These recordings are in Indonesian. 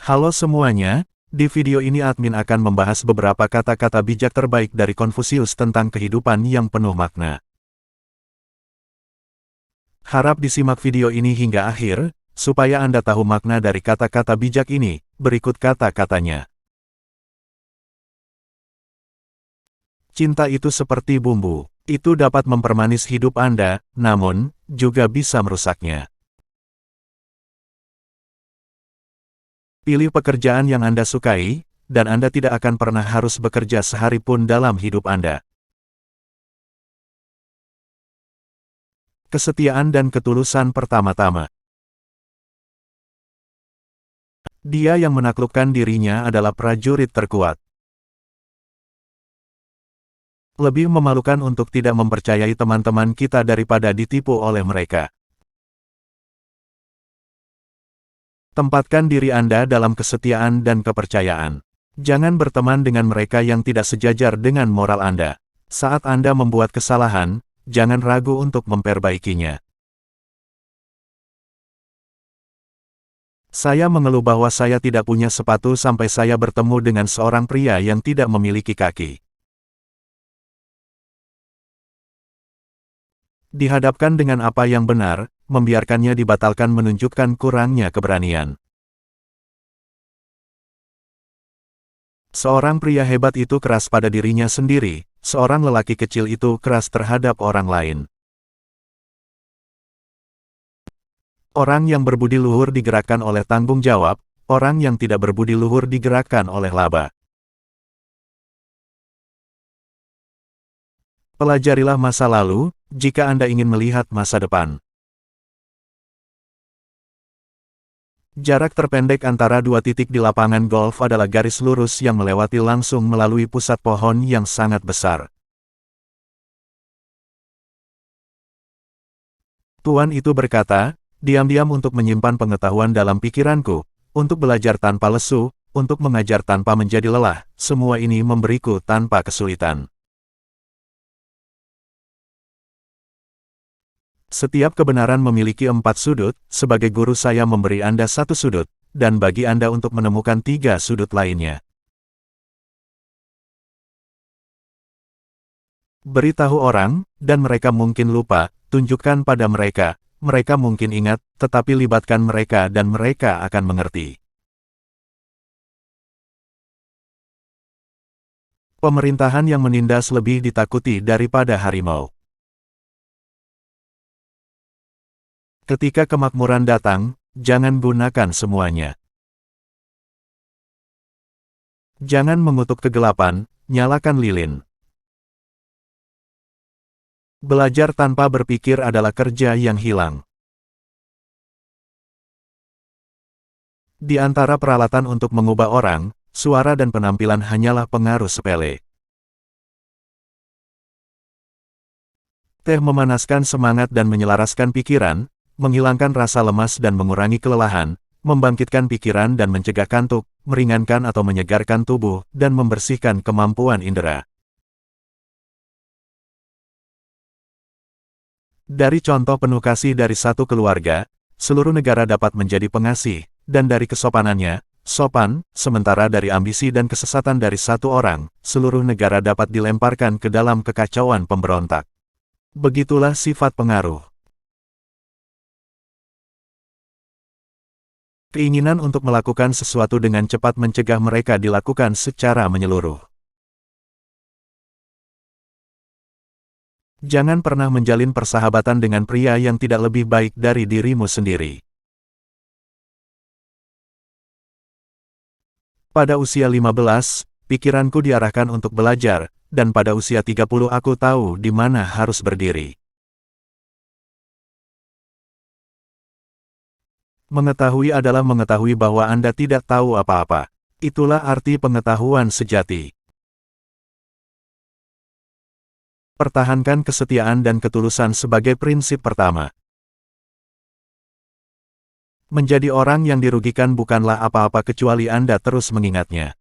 Halo semuanya, di video ini admin akan membahas beberapa kata-kata bijak terbaik dari Konfusius tentang kehidupan yang penuh makna. Harap disimak video ini hingga akhir, supaya Anda tahu makna dari kata-kata bijak ini. Berikut kata-katanya. Cinta itu seperti bumbu. Itu dapat mempermanis hidup Anda, namun, juga bisa merusaknya. Pilih pekerjaan yang Anda sukai, dan Anda tidak akan pernah harus bekerja sehari pun dalam hidup Anda. Kesetiaan dan ketulusan pertama-tama. Dia yang menaklukkan dirinya adalah prajurit terkuat. Lebih memalukan untuk tidak mempercayai teman-teman kita daripada ditipu oleh mereka. Tempatkan diri Anda dalam kesetiaan dan kepercayaan. Jangan berteman dengan mereka yang tidak sejajar dengan moral Anda. Saat Anda membuat kesalahan, jangan ragu untuk memperbaikinya. Saya mengeluh bahwa saya tidak punya sepatu sampai saya bertemu dengan seorang pria yang tidak memiliki kaki. Dihadapkan dengan apa yang benar, membiarkannya dibatalkan menunjukkan kurangnya keberanian. Seorang pria hebat itu keras pada dirinya sendiri, seorang lelaki kecil itu keras terhadap orang lain. Orang yang berbudi luhur digerakkan oleh tanggung jawab, orang yang tidak berbudi luhur digerakkan oleh laba. Pelajarilah masa lalu, jika Anda ingin melihat masa depan. Jarak terpendek antara dua titik di lapangan golf adalah garis lurus yang melewati langsung melalui pusat pohon yang sangat besar. Tuan itu berkata, diam-diam untuk menyimpan pengetahuan dalam pikiranku, untuk belajar tanpa lesu, untuk mengajar tanpa menjadi lelah, semua ini memberiku tanpa kesulitan. Setiap kebenaran memiliki 4 sudut, sebagai guru saya memberi Anda 1 sudut, dan bagi Anda untuk menemukan 3 sudut lainnya. Beritahu orang, dan mereka mungkin lupa, tunjukkan pada mereka mungkin ingat, tetapi libatkan mereka dan mereka akan mengerti. Pemerintahan yang menindas lebih ditakuti daripada harimau. Ketika kemakmuran datang, jangan gunakan semuanya. Jangan mengutuk kegelapan, nyalakan lilin. Belajar tanpa berpikir adalah kerja yang hilang. Di antara peralatan untuk mengubah orang, suara dan penampilan hanyalah pengaruh sepele. Teh memanaskan semangat dan menyelaraskan pikiran, menghilangkan rasa lemas dan mengurangi kelelahan, membangkitkan pikiran dan mencegah kantuk, meringankan atau menyegarkan tubuh, dan membersihkan kemampuan indera. Dari contoh penuh kasih dari satu keluarga, seluruh negara dapat menjadi pengasih, dan dari kesopanannya, sopan, sementara dari ambisi dan kesesatan dari satu orang, seluruh negara dapat dilemparkan ke dalam kekacauan pemberontak. Begitulah sifat pengaruh. Keinginan untuk melakukan sesuatu dengan cepat mencegah mereka dilakukan secara menyeluruh. Jangan pernah menjalin persahabatan dengan pria yang tidak lebih baik dari dirimu sendiri. Pada usia 15, pikiranku diarahkan untuk belajar, dan pada usia 30 aku tahu di mana harus berdiri. Mengetahui adalah mengetahui bahwa Anda tidak tahu apa-apa. Itulah arti pengetahuan sejati. Pertahankan kesetiaan dan ketulusan sebagai prinsip pertama. Menjadi orang yang dirugikan bukanlah apa-apa kecuali Anda terus mengingatnya.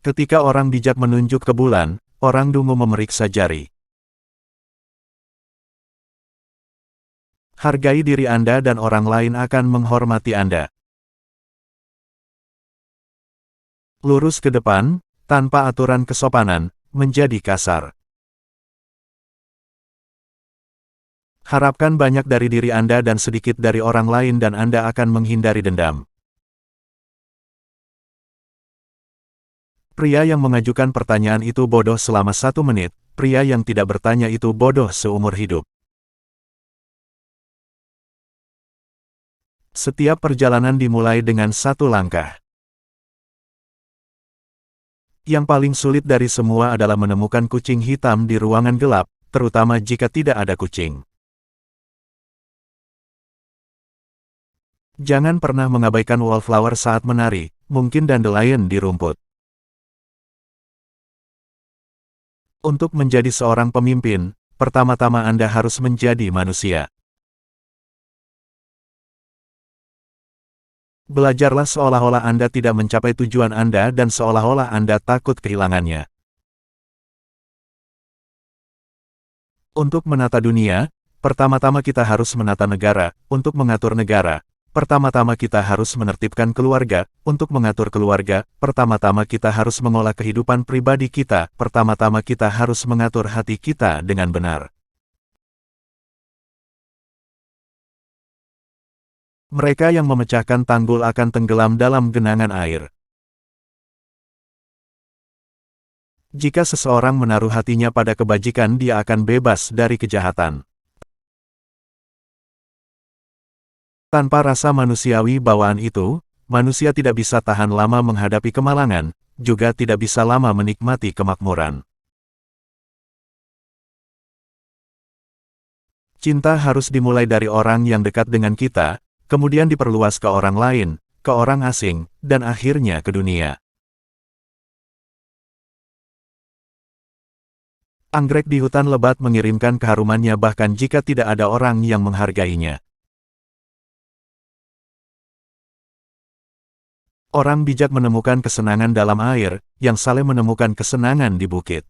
Ketika orang bijak menunjuk ke bulan, orang dungu memeriksa jari. Hargai diri Anda dan orang lain akan menghormati Anda. Lurus ke depan, tanpa aturan kesopanan, menjadi kasar. Harapkan banyak dari diri Anda dan sedikit dari orang lain dan Anda akan menghindari dendam. Pria yang mengajukan pertanyaan itu bodoh selama 1 menit, pria yang tidak bertanya itu bodoh seumur hidup. Setiap perjalanan dimulai dengan 1 langkah. Yang paling sulit dari semua adalah menemukan kucing hitam di ruangan gelap, terutama jika tidak ada kucing. Jangan pernah mengabaikan wallflower saat menari, mungkin dandelion di rumput. Untuk menjadi seorang pemimpin, pertama-tama Anda harus menjadi manusia. Belajarlah seolah-olah Anda tidak mencapai tujuan Anda dan seolah-olah Anda takut kehilangannya. Untuk menata dunia, pertama-tama kita harus menata negara. Untuk mengatur negara, pertama-tama kita harus menertibkan keluarga. Untuk mengatur keluarga, pertama-tama kita harus mengolah kehidupan pribadi kita. Pertama-tama kita harus mengatur hati kita dengan benar. Mereka yang memecahkan tanggul akan tenggelam dalam genangan air. Jika seseorang menaruh hatinya pada kebajikan, dia akan bebas dari kejahatan. Tanpa rasa manusiawi bawaan itu, manusia tidak bisa tahan lama menghadapi kemalangan, juga tidak bisa lama menikmati kemakmuran. Cinta harus dimulai dari orang yang dekat dengan kita, kemudian diperluas ke orang lain, ke orang asing, dan akhirnya ke dunia. Anggrek di hutan lebat mengirimkan keharumannya bahkan jika tidak ada orang yang menghargainya. Orang bijak menemukan kesenangan dalam air, yang saleh menemukan kesenangan di bukit.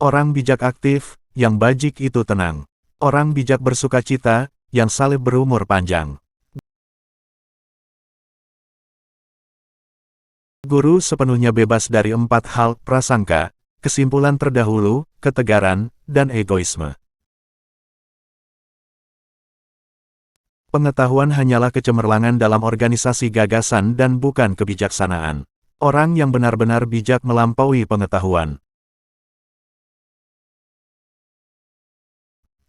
Orang bijak aktif, yang bajik itu tenang. Orang bijak bersukacita, yang saleh berumur panjang. Guru sepenuhnya bebas dari 4 hal: prasangka, kesimpulan terdahulu, ketegaran, dan egoisme. Pengetahuan hanyalah kecemerlangan dalam organisasi gagasan dan bukan kebijaksanaan. Orang yang benar-benar bijak melampaui pengetahuan.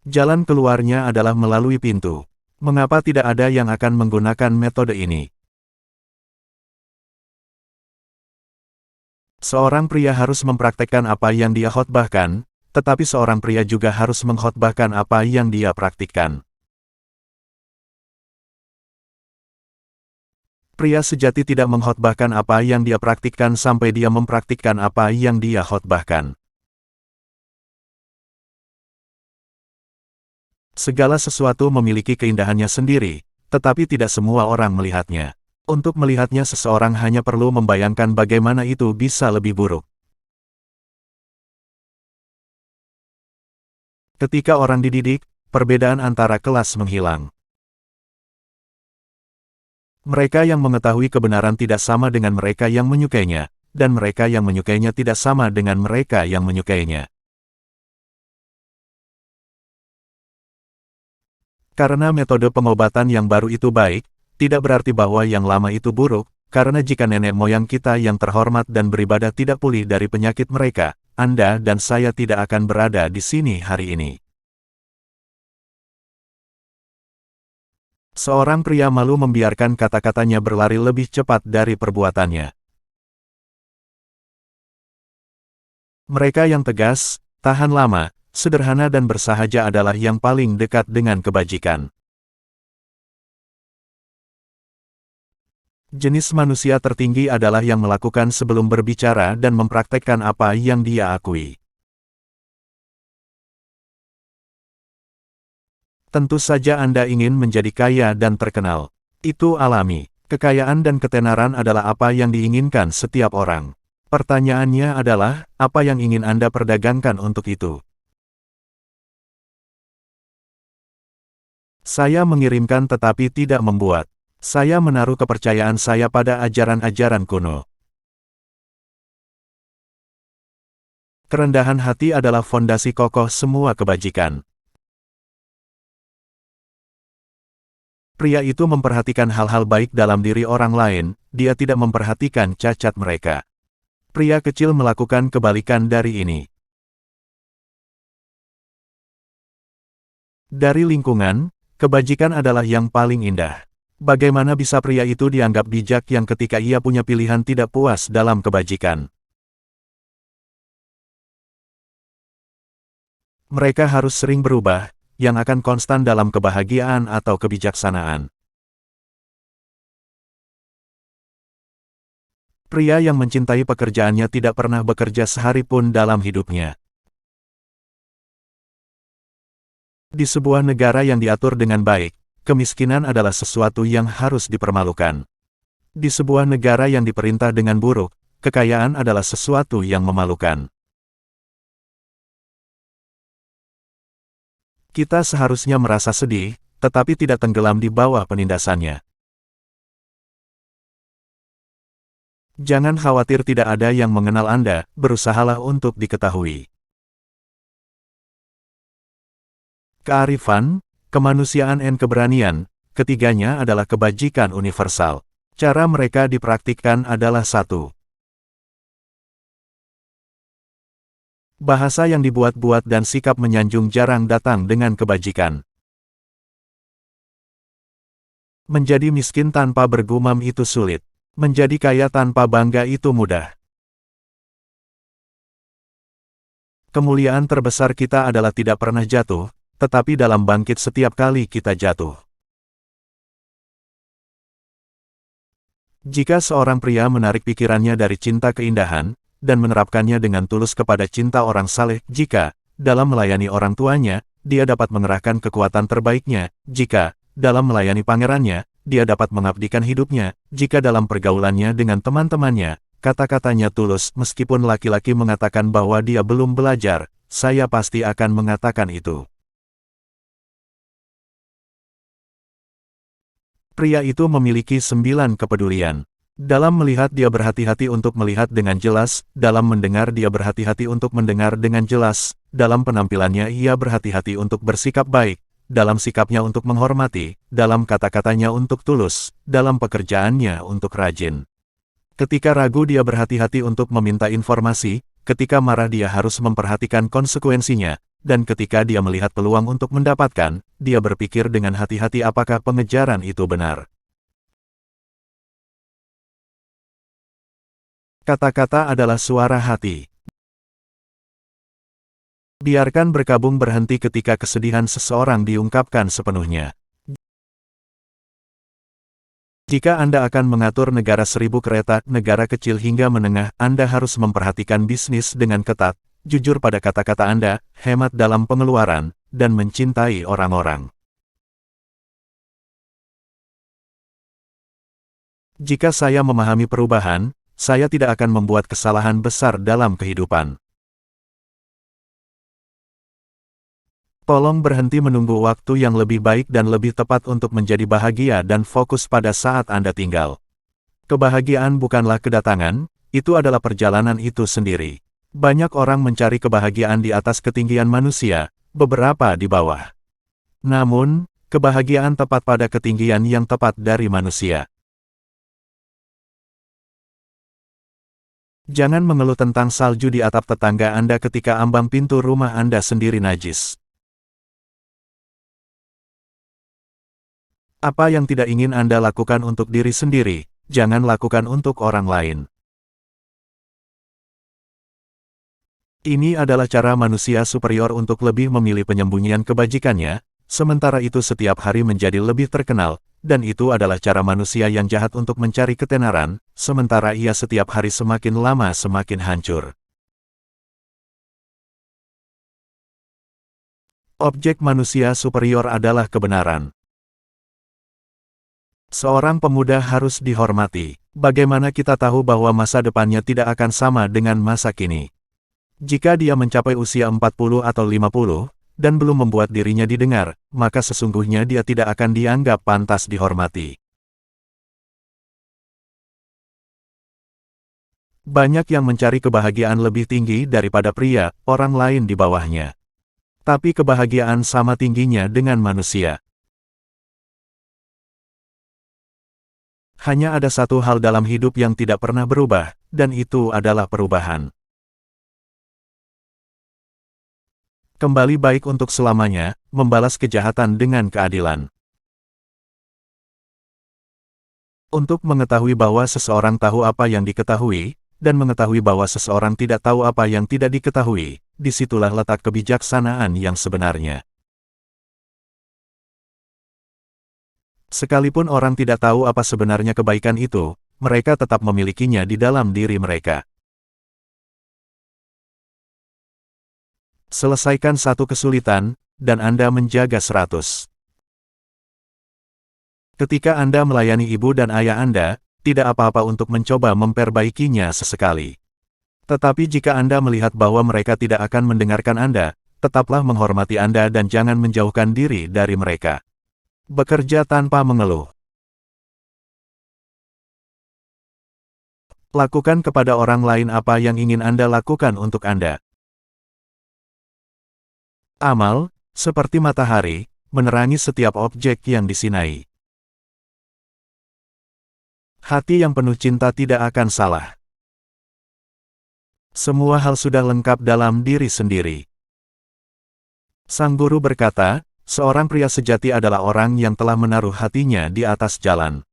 Jalan keluarnya adalah melalui pintu. Mengapa tidak ada yang akan menggunakan metode ini? Seorang pria harus mempraktekkan apa yang dia khotbahkan, tetapi seorang pria juga harus mengkhotbahkan apa yang dia praktikkan. Pria sejati tidak mengkhotbahkan apa yang dia praktikkan sampai dia mempraktikkan apa yang dia khotbahkan. Segala sesuatu memiliki keindahannya sendiri, tetapi tidak semua orang melihatnya. Untuk melihatnya seseorang hanya perlu membayangkan bagaimana itu bisa lebih buruk. Ketika orang dididik, perbedaan antara kelas menghilang. Mereka yang mengetahui kebenaran tidak sama dengan mereka yang menyukainya, dan mereka yang menyukainya tidak sama dengan mereka yang menyukainya. Karena metode pengobatan yang baru itu baik, tidak berarti bahwa yang lama itu buruk, karena jika nenek moyang kita yang terhormat dan beribadah tidak pulih dari penyakit mereka, Anda dan saya tidak akan berada di sini hari ini. Seorang pria malu membiarkan kata-katanya berlari lebih cepat dari perbuatannya. Mereka yang tegas, tahan lama, sederhana dan bersahaja adalah yang paling dekat dengan kebajikan. Jenis manusia tertinggi adalah yang melakukan sebelum berbicara dan mempraktekkan apa yang dia akui. Tentu saja Anda ingin menjadi kaya dan terkenal. Itu alami. Kekayaan dan ketenaran adalah apa yang diinginkan setiap orang. Pertanyaannya adalah, apa yang ingin Anda perdagangkan untuk itu? Saya mengirimkan tetapi tidak membuat. Saya menaruh kepercayaan saya pada ajaran-ajaran kuno. Kerendahan hati adalah fondasi kokoh semua kebajikan. Pria itu memperhatikan hal-hal baik dalam diri orang lain, dia tidak memperhatikan cacat mereka. Pria kecil melakukan kebalikan dari ini. Dari lingkungan, kebajikan adalah yang paling indah. Bagaimana bisa pria itu dianggap bijak yang ketika ia punya pilihan tidak puas dalam kebajikan? Mereka harus sering berubah, yang akan konstan dalam kebahagiaan atau kebijaksanaan. Pria yang mencintai pekerjaannya tidak pernah bekerja sehari pun dalam hidupnya. Di sebuah negara yang diatur dengan baik, kemiskinan adalah sesuatu yang harus dipermalukan. Di sebuah negara yang diperintah dengan buruk, kekayaan adalah sesuatu yang memalukan. Kita seharusnya merasa sedih, tetapi tidak tenggelam di bawah penindasannya. Jangan khawatir tidak ada yang mengenal Anda, berusahalah untuk diketahui. Kearifan, kemanusiaan dan keberanian, ketiganya adalah kebajikan universal. Cara mereka dipraktikkan adalah satu. Bahasa yang dibuat-buat dan sikap menyanjung jarang datang dengan kebajikan. Menjadi miskin tanpa bergumam itu sulit. Menjadi kaya tanpa bangga itu mudah. Kemuliaan terbesar kita adalah tidak pernah jatuh, tetapi dalam bangkit setiap kali kita jatuh. Jika seorang pria menarik pikirannya dari cinta keindahan, dan menerapkannya dengan tulus kepada cinta orang saleh, jika, dalam melayani orang tuanya, dia dapat mengerahkan kekuatan terbaiknya, jika, dalam melayani pangerannya, dia dapat mengabdikan hidupnya, jika dalam pergaulannya dengan teman-temannya, kata-katanya tulus, meskipun laki-laki mengatakan bahwa dia belum belajar, saya pasti akan mengatakan itu. Pria itu memiliki 9 kepedulian. Dalam melihat dia berhati-hati untuk melihat dengan jelas, dalam mendengar dia berhati-hati untuk mendengar dengan jelas, dalam penampilannya ia berhati-hati untuk bersikap baik, dalam sikapnya untuk menghormati, dalam kata-katanya untuk tulus, dalam pekerjaannya untuk rajin. Ketika ragu dia berhati-hati untuk meminta informasi, ketika marah dia harus memperhatikan konsekuensinya, dan ketika dia melihat peluang untuk mendapatkan, dia berpikir dengan hati-hati apakah pengejaran itu benar. Kata-kata adalah suara hati. Biarkan berkabung berhenti ketika kesedihan seseorang diungkapkan sepenuhnya. Jika Anda akan mengatur negara 1000 kereta, negara kecil hingga menengah, Anda harus memperhatikan bisnis dengan ketat, jujur pada kata-kata Anda, hemat dalam pengeluaran, dan mencintai orang-orang. Jika saya memahami perubahan, saya tidak akan membuat kesalahan besar dalam kehidupan. Tolong berhenti menunggu waktu yang lebih baik dan lebih tepat untuk menjadi bahagia dan fokus pada saat Anda tinggal. Kebahagiaan bukanlah kedatangan, itu adalah perjalanan itu sendiri. Banyak orang mencari kebahagiaan di atas ketinggian manusia, beberapa di bawah. Namun, kebahagiaan tepat pada ketinggian yang tepat dari manusia. Jangan mengeluh tentang salju di atap tetangga Anda ketika ambang pintu rumah Anda sendiri najis. Apa yang tidak ingin Anda lakukan untuk diri sendiri, jangan lakukan untuk orang lain. Ini adalah cara manusia superior untuk lebih memilih penyembunyian kebajikannya, sementara itu setiap hari menjadi lebih terkenal, dan itu adalah cara manusia yang jahat untuk mencari ketenaran, sementara ia setiap hari semakin lama semakin hancur. Objek manusia superior adalah kebenaran. Seorang pemuda harus dihormati. Bagaimana kita tahu bahwa masa depannya tidak akan sama dengan masa kini? Jika dia mencapai usia 40 atau 50, dan belum membuat dirinya didengar, maka sesungguhnya dia tidak akan dianggap pantas dihormati. Banyak yang mencari kebahagiaan lebih tinggi daripada pria, orang lain di bawahnya. Tapi kebahagiaan sama tingginya dengan manusia. Hanya ada satu hal dalam hidup yang tidak pernah berubah, dan itu adalah perubahan. Kembali baik untuk selamanya, membalas kejahatan dengan keadilan. Untuk mengetahui bahwa seseorang tahu apa yang diketahui, dan mengetahui bahwa seseorang tidak tahu apa yang tidak diketahui, disitulah letak kebijaksanaan yang sebenarnya. Sekalipun orang tidak tahu apa sebenarnya kebaikan itu, mereka tetap memilikinya di dalam diri mereka. Selesaikan satu kesulitan, dan Anda menjaga 100. Ketika Anda melayani ibu dan ayah Anda, tidak apa-apa untuk mencoba memperbaikinya sesekali. Tetapi jika Anda melihat bahwa mereka tidak akan mendengarkan Anda, tetaplah menghormati Anda dan jangan menjauhkan diri dari mereka. Bekerja tanpa mengeluh. Lakukan kepada orang lain apa yang ingin Anda lakukan untuk Anda. Amal, seperti matahari, menerangi setiap objek yang disinai. Hati yang penuh cinta tidak akan salah. Semua hal sudah lengkap dalam diri sendiri. Sang guru berkata, seorang pria sejati adalah orang yang telah menaruh hatinya di atas jalan.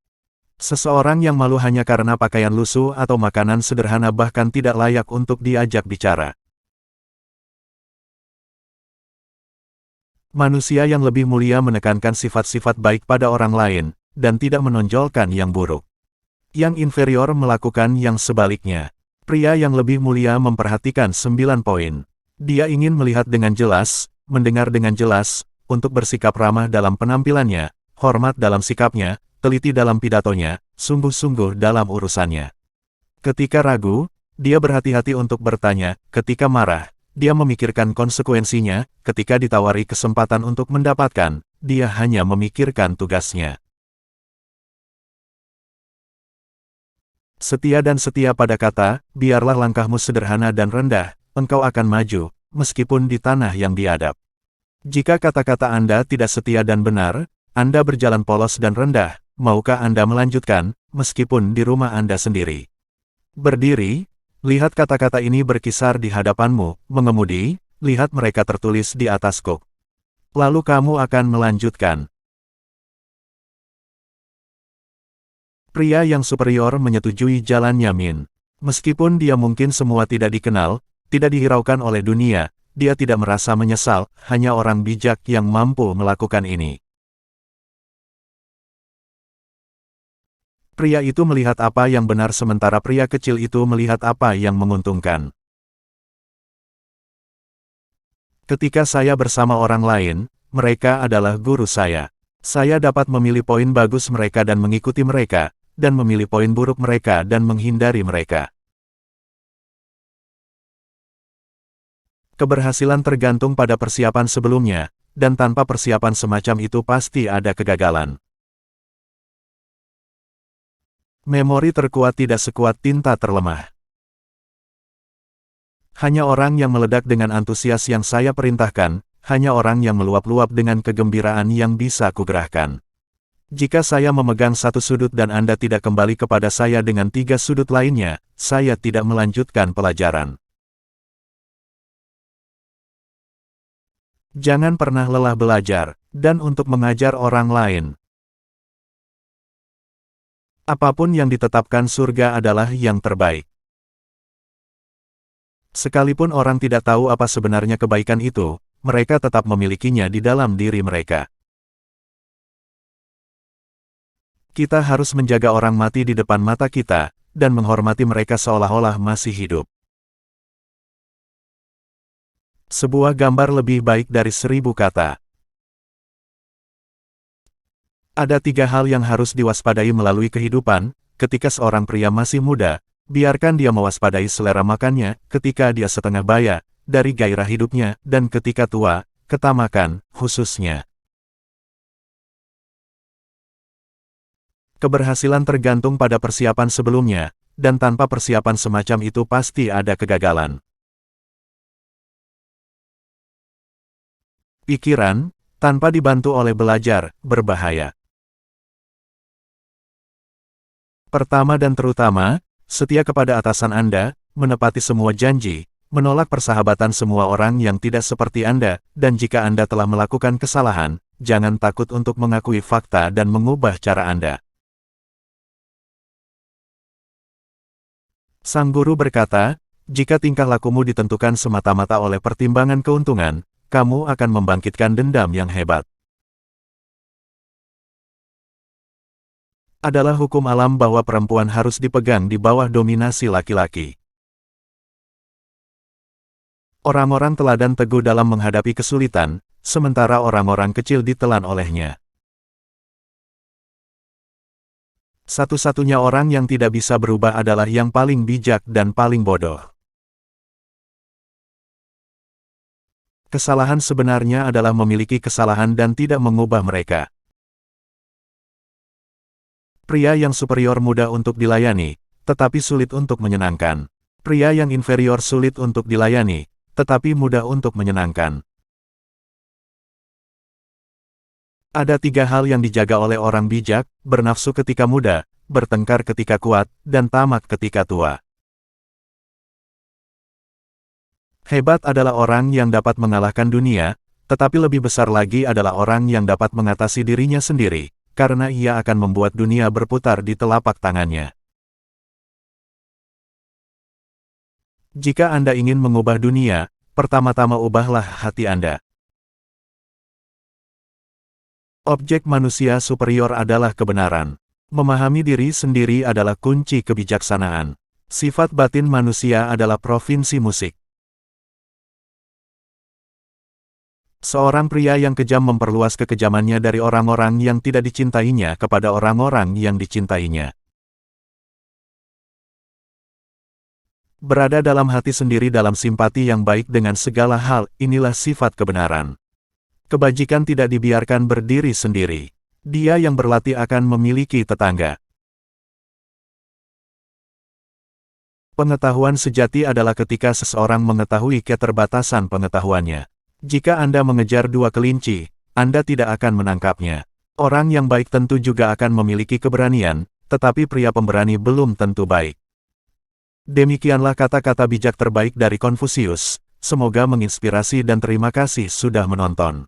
Seseorang yang malu hanya karena pakaian lusuh atau makanan sederhana bahkan tidak layak untuk diajak bicara. Manusia yang lebih mulia menekankan sifat-sifat baik pada orang lain, dan tidak menonjolkan yang buruk. Yang inferior melakukan yang sebaliknya. Pria yang lebih mulia memperhatikan 9 poin. Dia ingin melihat dengan jelas, mendengar dengan jelas, untuk bersikap ramah dalam penampilannya, hormat dalam sikapnya, teliti dalam pidatonya, sungguh-sungguh dalam urusannya. Ketika ragu, dia berhati-hati untuk bertanya, ketika marah, dia memikirkan konsekuensinya, ketika ditawari kesempatan untuk mendapatkan, dia hanya memikirkan tugasnya. Setia dan setia pada kata, biarlah langkahmu sederhana dan rendah, engkau akan maju, meskipun di tanah yang biadab. Jika kata-kata Anda tidak setia dan benar, Anda berjalan polos dan rendah, maukah Anda melanjutkan, meskipun di rumah Anda sendiri? Berdiri, lihat kata-kata ini berkisar di hadapanmu, mengemudi, lihat mereka tertulis di atas kok. Lalu kamu akan melanjutkan. Pria yang superior menyetujui jalannya Min. Meskipun dia mungkin semua tidak dikenal, tidak dihiraukan oleh dunia, dia tidak merasa menyesal, hanya orang bijak yang mampu melakukan ini. Pria itu melihat apa yang benar sementara pria kecil itu melihat apa yang menguntungkan. Ketika saya bersama orang lain, mereka adalah guru saya. Saya dapat memilih poin bagus mereka dan mengikuti mereka, dan memilih poin buruk mereka dan menghindari mereka. Keberhasilan tergantung pada persiapan sebelumnya, dan tanpa persiapan semacam itu pasti ada kegagalan. Memori terkuat tidak sekuat tinta terlemah. Hanya orang yang meledak dengan antusias yang saya perintahkan, hanya orang yang meluap-luap dengan kegembiraan yang bisa kugerahkan. Jika saya memegang satu sudut dan Anda tidak kembali kepada saya dengan 3 sudut lainnya, saya tidak melanjutkan pelajaran. Jangan pernah lelah belajar, dan untuk mengajar orang lain. Apapun yang ditetapkan surga adalah yang terbaik. Sekalipun orang tidak tahu apa sebenarnya kebaikan itu, mereka tetap memilikinya di dalam diri mereka. Kita harus menjaga orang mati di depan mata kita, dan menghormati mereka seolah-olah masih hidup. Sebuah gambar lebih baik dari 1000 kata. Ada 3 hal yang harus diwaspadai melalui kehidupan, ketika seorang pria masih muda, biarkan dia mewaspadai selera makannya, ketika dia setengah baya, dari gairah hidupnya, dan ketika tua, ketamakan, khususnya. Keberhasilan tergantung pada persiapan sebelumnya, dan tanpa persiapan semacam itu pasti ada kegagalan. Pikiran, tanpa dibantu oleh belajar, berbahaya. Pertama dan terutama, setia kepada atasan Anda, menepati semua janji, menolak persahabatan semua orang yang tidak seperti Anda, dan jika Anda telah melakukan kesalahan, jangan takut untuk mengakui fakta dan mengubah cara Anda. Sang guru berkata, jika tingkah lakumu ditentukan semata-mata oleh pertimbangan keuntungan, kamu akan membangkitkan dendam yang hebat. Adalah hukum alam bahwa perempuan harus dipegang di bawah dominasi laki-laki. Orang-orang teladan teguh dalam menghadapi kesulitan, sementara orang-orang kecil ditelan olehnya. Satu-satunya orang yang tidak bisa berubah adalah yang paling bijak dan paling bodoh. Kesalahan sebenarnya adalah memiliki kesalahan dan tidak mengubah mereka. Pria yang superior mudah untuk dilayani, tetapi sulit untuk menyenangkan. Pria yang inferior sulit untuk dilayani, tetapi mudah untuk menyenangkan. Ada 3 hal yang dijaga oleh orang bijak, bernafsu ketika muda, bertengkar ketika kuat, dan tamak ketika tua. Hebat adalah orang yang dapat mengalahkan dunia, tetapi lebih besar lagi adalah orang yang dapat mengatasi dirinya sendiri, karena ia akan membuat dunia berputar di telapak tangannya. Jika Anda ingin mengubah dunia, pertama-tama ubahlah hati Anda. Objek manusia superior adalah kebenaran. Memahami diri sendiri adalah kunci kebijaksanaan. Sifat batin manusia adalah provinsi musik. Seorang pria yang kejam memperluas kekejamannya dari orang-orang yang tidak dicintainya kepada orang-orang yang dicintainya. Berada dalam hati sendiri dalam simpati yang baik dengan segala hal, inilah sifat kebenaran. Kebajikan tidak dibiarkan berdiri sendiri. Dia yang berlatih akan memiliki tetangga. Pengetahuan sejati adalah ketika seseorang mengetahui keterbatasan pengetahuannya. Jika Anda mengejar 2 kelinci, Anda tidak akan menangkapnya. Orang yang baik tentu juga akan memiliki keberanian, tetapi pria pemberani belum tentu baik. Demikianlah kata-kata bijak terbaik dari Konfusius. Semoga menginspirasi dan terima kasih sudah menonton.